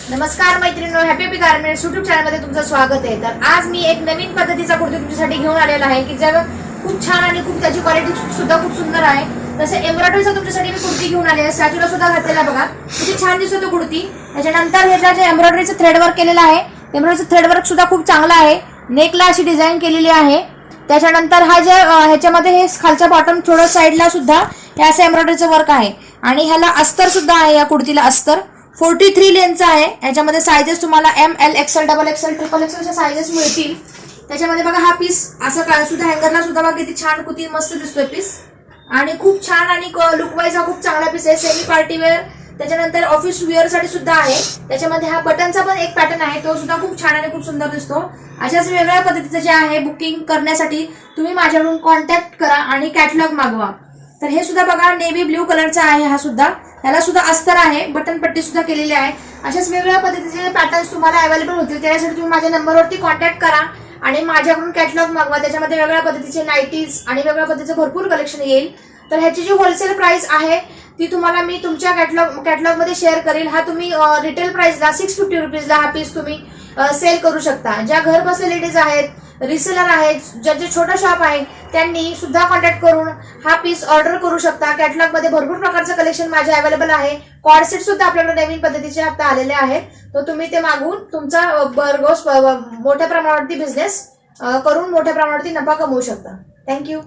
नमस्कार मैत्रिणींनो, happy garments YouTube चॅनलमध्ये तुमचं स्वागत आहे। तर आज मी एक नवीन पद्धतीचा कुर्ती तुमच्यासाठी घेऊन आलेला आहे की ज्याला खूप छान आणि खूप त्याची क्वालिटी सुद्धा खूप सुंदर आहे। तसे एम्ब्रॉयडरीचा तुमच्यासाठी मी कुर्ती घेऊन आले आहे। स्टॅच्यूला सुद्धा घातलेला बघा, किती छान दिसतो तो कुर्ती। त्याच्यानंतर ह्याचा जे एम्ब्रॉयडरीचं थ्रेड वर्क केलेलं आहे, एम्ब्रॉयडरीचं थ्रेड वर्क सुद्धा खूप चांगला आहे। नेकला अशी डिझाईन केलेली आहे। त्याच्यानंतर हा जे ह्याच्यामध्ये हे खालच्या बॉटम थोडं साईडला सुद्धा हे असं एम्ब्रॉयडरीचं वर्क आहे आणि ह्याला अस्तर सुद्धा आहे। या कुर्तीला अस्तर 43 लेनचा आहे। याच्यामध्ये साइजेस तुम्हाला ML XL XXL XXL च्या साइजेस मिळतील। त्याच्यामध्ये बघा हा पीस असं काय सुद्धा हँगरला सुद्धा बघा किती छान किती मस्त दिसतोय पीस आणि खूप छान आणि लुक वाईज हा खूप चांगला पीस आहे। सेमी पार्टी वेअर त्याच्यानंतर ऑफिस वेअर साठी सुद्धा आहे। त्याच्यामध्ये हा बटनचा पण एक पॅटर्न आहे, तो सुद्धा खूप छान आणि खूप सुंदर दिसतो। अशाच वेगळ्या पद्धतीचे जे आहे बुकिंग करण्यासाठी तुम्ही माझ्याकडून कॉन्टॅक्ट करा आणि कॅटलॉग मागवा। तर हे सुद्धा बघा नेव्ही ब्ल्यू कलरचा आहे। हा सुद्धा याला सुद्धा अस्तर आहे, बटन पट्टी सुद्धा केलेली आहे। अशाच वेगवेगळ्या पद्धतीचे पॅटर्न्स तुम्हाला अवेलेबल होतील। त्यासाठी तुम्ही माझ्या नंबरवरती कॉन्टॅक्ट करा आणि माझ्याकडून कॅटलॉग मागवा। त्याच्यामध्ये वेगवेगळ्या पद्धतीचे नाईटीज आणि वेगवेगळ्या पद्धतीचे भरपूर कलेक्शन येईल। तर ह्याची जी होलसेल प्राइस आहे ती तुम्हाला मी तुमच्या कॅटलॉग मध्ये शेअर करेल। हा तुम्ही रिटेल प्राइसला 650 रुपीजला हा पीस तुम्ही सेल करू शकता। ज्या घर बसल्या लेडीज आहेत, रिसेलर आहेत, ज्यांचे छोटा शॉप आहे, त्यांनी सुद्धा कॉन्टॅक्ट करून हा पीस ऑर्डर करू शकता। कॅटलॉग मध्ये भरपूर प्रकारचं कलेक्शन माझे अवेलेबल आहे। कॉर्ड सेट सुद्धा आपल्याकडे नवीन पद्धतीचे आता आलेले आहेत, तर तुम्ही ते मागवून तुमचा मोठ्या प्रमाणावरती बिझनेस करून मोठ्या प्रमाणावरती नफा कमवू शकता। थँक्यू।